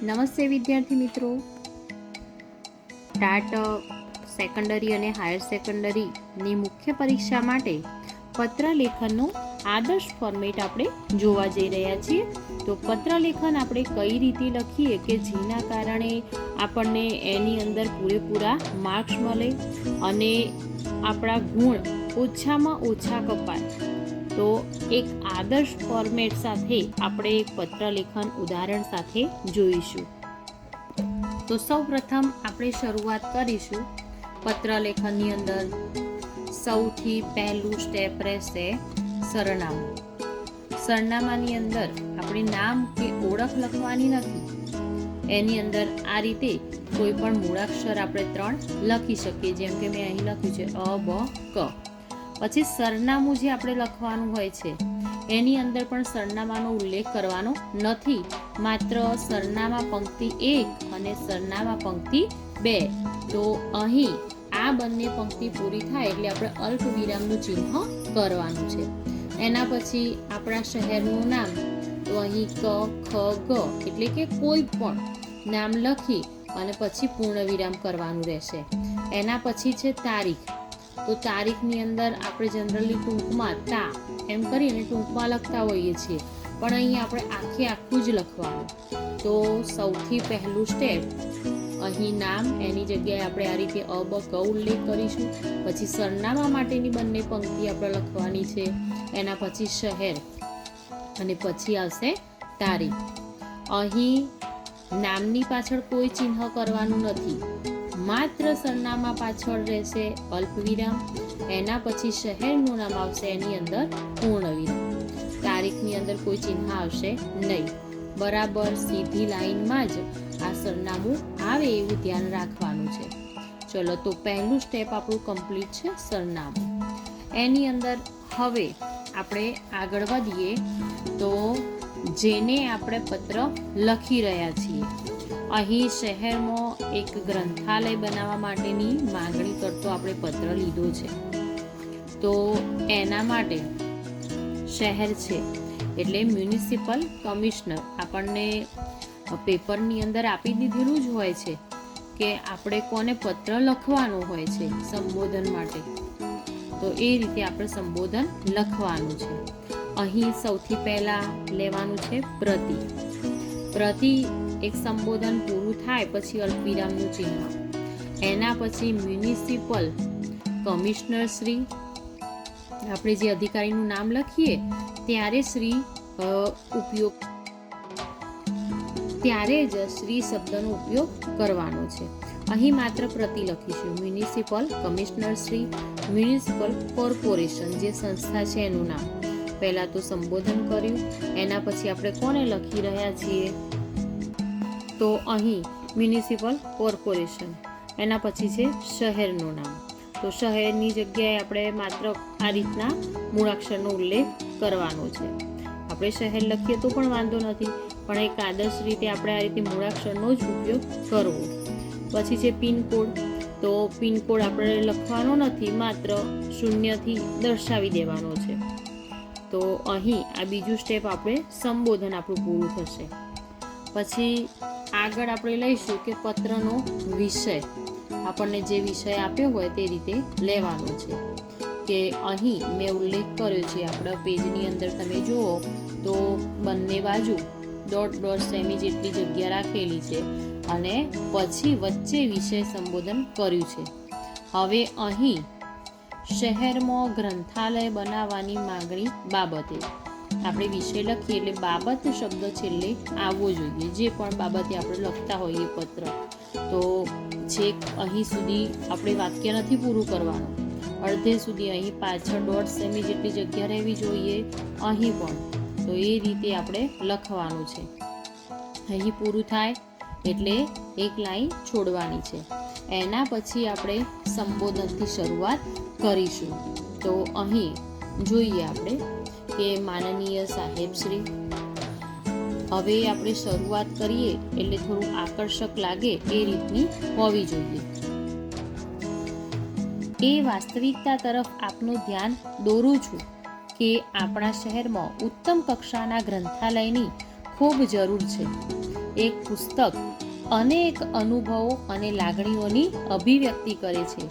નમસ્તે વિદ્યાર્થી મિત્રો, ટાટ સેકન્ડરી અને હાયર સેકન્ડરીની મુખ્ય પરીક્ષા માટે પત્ર લેખનનું આદર્શ ફોર્મેટ આપણે જોવા જઈ રહ્યા છીએ. તો પત્ર લેખન આપણે કઈ રીતે લખીએ કે જેના કારણે આપણને એની અંદર પૂરેપૂરા માર્ક્સ મળે અને આપણા ગુણ ઓછામાં ઓછા કપાય. તો એક આદર્શ ફોર્મેટ સાથે આપણે એક પત્ર લેખન ઉદાહરણ સાથે જોઈશું. તો સૌ પ્રથમ આપણે શરૂઆત કરીશું પત્ર લેખનની અંદર. સૌથી પહેલું સ્ટેપ રહેશે સરનામું. સરનામાની અંદર આપણે નામ કે ઓળખ લખવાની નથી. એની અંદર આ રીતે કોઈ પણ મૂળાક્ષર આપણે 3 લખી શકીએ, જેમ કે મેં અહીં લખ્યું છે અ બ ક. પછી સરનામું જે આપણે લખવાનું હોય છે એની અંદર પણ સરનામાનો ઉલ્લેખ કરવાનો નથી, માત્ર સરનામા પંક્તિ 1 અને સરનામા પંક્તિ 2. તો અહીં આ બંને પંક્તિ પૂરી થાય એટલે આપણે અલ્પ વિરામનું ચિહ્ન કરવાનું છે. એના પછી આપણા શહેરનું નામ, તો અહીં ક ખ ગ એટલે કે કોઈ પણ નામ લખી અને પછી પૂર્ણ વિરામ કરવાનું રહેશે. એના પછી છે તારીખ. તો તારીખની અંદર આપણે જનરલી ટૂંકમાં તા એમ કરીને ટૂંકમાં લખતા હોઈએ છીએ, પણ અહીં આપણે આખું જ લખવાનું. તો સૌથી પહેલું સ્ટેપ અહીં નામ, એની જગ્યાએ આપણે આ રીતે અ બ ક ઉલ્લેખ કરીશું. પછી સરનામા માટેની બંને પંક્તિ આપણે લખવાની છે. એના પછી શહેર અને પછી આવશે તારીખ. અહીં નામની પાછળ કોઈ ચિહ્ન કરવાનું નથી, માત્ર સરનામા પાછળ રહેશે અલ્પ વિરામ. એના પછી શહેરનું નામ આવશે, એની અંદર પૂર્ણ વિરામ. તારીખની અંદર કોઈ ચિહ્ન આવશે નહીં. બરાબર સીધી લાઈનમાં જ આ સરનામું આવે એવું ધ્યાન રાખવાનું છે. ચલો, તો પહેલું સ્ટેપ આપણું કમ્પ્લીટ છે સરનામું. એની અંદર હવે આપણે આગળ વધીએ તો જેને આપણે પત્ર લખી રહ્યા છીએ. અહીં શહેરમાં એક ગ્રંથાલય બનાવવા માટેની માંગણી કરતો આપણે પત્ર લીધો છે. તો એના માટે શહેર છે એટલે મ્યુનિસિપલ કમિશનર આપણને પેપરની અંદર આપી દીધેલું જ હોય છે કે આપણે કોને પત્ર લખવાનો હોય છે સંબોધન માટે. તો એ રીતે આપણે સંબોધન લખવાનું છે. અહીં સૌથી પહેલા લેવાનું છે પ્રતિ. પ્રતિ એક સંબોધન પૂરું થાય પછી અલ્પવિરામનું ચિહ્ન. એના પછી મ્યુનિસિપલ કમિશનર શ્રી, આપણે જે અધિકારીનું નામ લખીએ ત્યારે ત્યારે જ શ્રી શબ્દનો ઉપયોગ કરવાનો છે. અહીં માત્ર પ્રતિ લખીશું. Municipal commissioner Shri, municipal corporation જે સંસ્થા છે એનું નામ. પહેલા તો સંબોધન કર્યું, એના પછી આપણે કોને લખી રહ્યા છીએ, તો અહીં મ્યુનિસિપલ કોર્પોરેશન. એના પછી છે શહેરનું નામ. તો શહેરની જગ્યાએ આપણે માત્ર આ રીતના મૂળાક્ષરનો ઉલ્લેખ કરવાનો છે. આપણે શહેર લખીએ તો પણ વાંધો નથી, પણ એક આદર્શ રીતે આપણે આ રીતે મૂળાક્ષરનો જ ઉપયોગ કરવો. પછી છે પિનકોડ. તો પિનકોડ આપણે લખવાનો નથી, માત્ર 0થી દર્શાવી દેવાનો છે. તો અહીં આ બીજું સ્ટેપ આપણે સંબોધન આપણું પૂરું થશે. પછી આગળ આપણે લઈશું કે પત્રનો વિષય. આપણને જે વિષય આપ્યો હોય તે રીતે લેવાનો છે. કે અહીં મેં ઉલ્લેખ કર્યો છે, આપણા પેજની અંદર તમે જુઓ તો બંને બાજુ ..: જેટલી જગ્યા રાખેલી છે અને પછી વચ્ચે વિષય સંબોધન કર્યું છે. હવે અહીં શહેરમાં ગ્રંથાલય બનાવવાની માંગણી બાબતે આપણે વિષય લખીએ એટલે બાબત શબ્દ છેલ્લે આવવો જોઈએ. જે પણ બાબતે આપણે લખતા હોઈએ પત્ર, તો છેક અહીં સુધી આપણે વાક્ય નથી પૂરું કરવાનું, અડધે સુધી અહીં પાછળ .: જેટલી જગ્યા રહેવી જોઈએ. અહીં પણ તો એ રીતે આપણે લખવાનું છે. અહીં પૂરું થાય એટલે એક લાઈન છોડવાની છે. એના પછી આપણે સંબોધનથી શરૂઆત કરીશું. તો અહીં જોઈએ આપણે કે માનનીય સાહેબશ્રી. હવે આપણે શરૂઆત કરીએ એટલે થોડું આકર્ષક લાગે એ રીતની હોવી જોઈએ. એ વાસ્તવિકતા તરફ આપનું ધ્યાન દોરું છું કે આપણા શહેરમાં ઉત્તમ કક્ષાના ગ્રંથાલયની ખૂબ જરૂર છે. એક પુસ્તક અનેક અનુભવો અને લાગણીઓની અભિવ્યક્તિ કરે છે,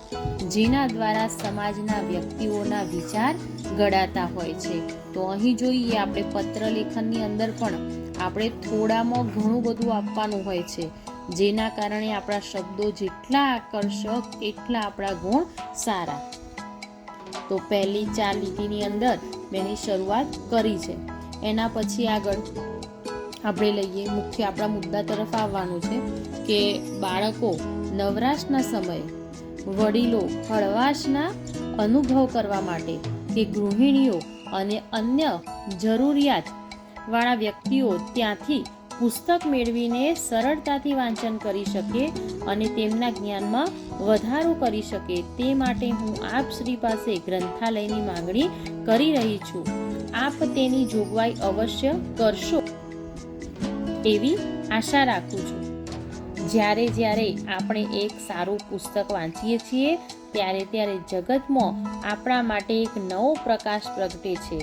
જેના દ્વારા સમાજના વ્યક્તિઓના વિચાર ઘડાતા હોય છે. તો અહીં જોઈએ આપણે પત્ર લેખનની અંદર પણ આપણે થોડામાં ઘણું બધું આપવાનું હોય છે, જેના કારણે આપણા શબ્દો જેટલા આકર્ષક એટલા આપણા ગુણ સારા. તો પહેલી 4 લીટીની અંદર મેં એની શરૂઆત કરી છે. એના પછી આગળ આપણે લઈએ મુખ્ય આપણા મુદ્દા તરફ આવવાનું છે કે બાળકો નવરાશના સમયે, વડીલો હળવાશના અનુભવ કરવા માટે કે ગૃહિણીઓ અને અન્ય જરૂરિયાત વાળા વ્યક્તિઓ ત્યાંથી પુસ્તક મેળવીને સરળતાથી વાંચન કરી શકે અને તેમના જ્ઞાનમાં વધારો કરી શકે તે માટે હું આપ શ્રી પાસે ગ્રંથાલયની માંગણી કરી રહી છું. આપ તેની જોગવાઈ અવશ્ય કરશો એવી આશા રાખું છું. જ્યારે આપણે એક સારું પુસ્તક વાંચીએ છીએ ત્યારે જગતમાં આપણા માટે એક નવો પ્રકાશ પ્રગટે છે.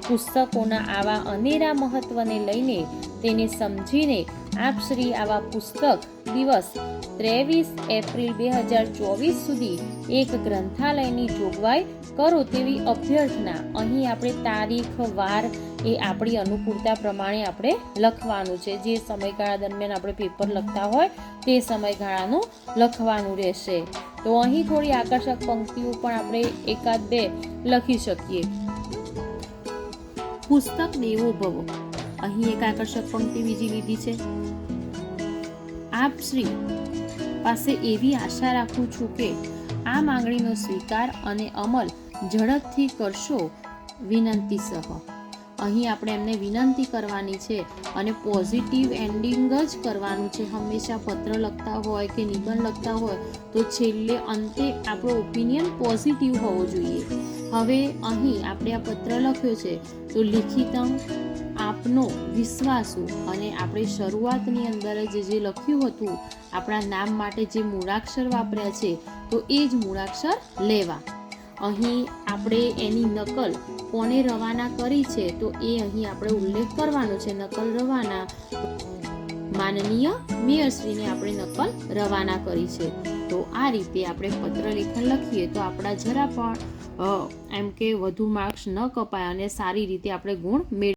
પુસ્તકોના આવા અનેરા મહત્વને લઈને તેને સમજીને આપ શ્રી આવા પુસ્તક દિવસ 23 એપ્રિલ 2024 સુધી એક ગ્રંથાલયની જોગવાઈ કરો તેવી અભ્યર્થના. અહીં આપણે તારીખ, વાર એ આપણી અનુકૂળતા પ્રમાણે આપણે લખવાનું છે. જે સમયગાળા દરમિયાન આપણે પેપર લખતા હોય તે સમયગાળાનું લખવાનું રહેશે. તો અહીં થોડી આકર્ષક પંક્તિઓ પણ આપણે 1-2 લખી શકીએ. પુસ્તક દેવો ભવો. અહીં એક આકર્ષક પંક્તિ બીજી લીધી છે. આપ શ્રી પાસે એવી આશા રાખું છું કે આ માંગણીનો સ્વીકાર અને અમલ ઝડપથી કરશો. વિનંતી સહ. અહીં આપણે એમને વિનંતી કરવાની છે અને પોઝિટિવ એન્ડિંગ જ કરવાનું છે. હંમેશા પત્ર લખતા હોય કે નિબંધ લખતા હોય તો છેલ્લે અંતે આપણો ઓપિનિયન પોઝિટિવ હોવો જોઈએ. હવે અહીં આપણે આ પત્ર લખ્યો છે તો લિખિતમ આપનો વિશ્વાસુ અને આપણે શરૂઆતની અંદર જે લખ્યું હતું આપણા નામ માટે જે મૂળાક્ષર વાપર્યા છે તો એ જ મૂળાક્ષર લેવા. અહીં આપણે એની નકલ કોને રવાના કરી છે તો એ અહીં આપણે ઉલ્લેખ કરવાનો છે. નકલ રવાના માનનીય મેયરશ્રીને આપણે નકલ રવાના કરી છે. તો આ રીતે આપણે પત્ર લેખન લખીએ તો આપણા જરા પણ એમ કે વધુ માર્ક્સ ન કપાય અને સારી રીતે આપણે ગુણ મેળવીએ.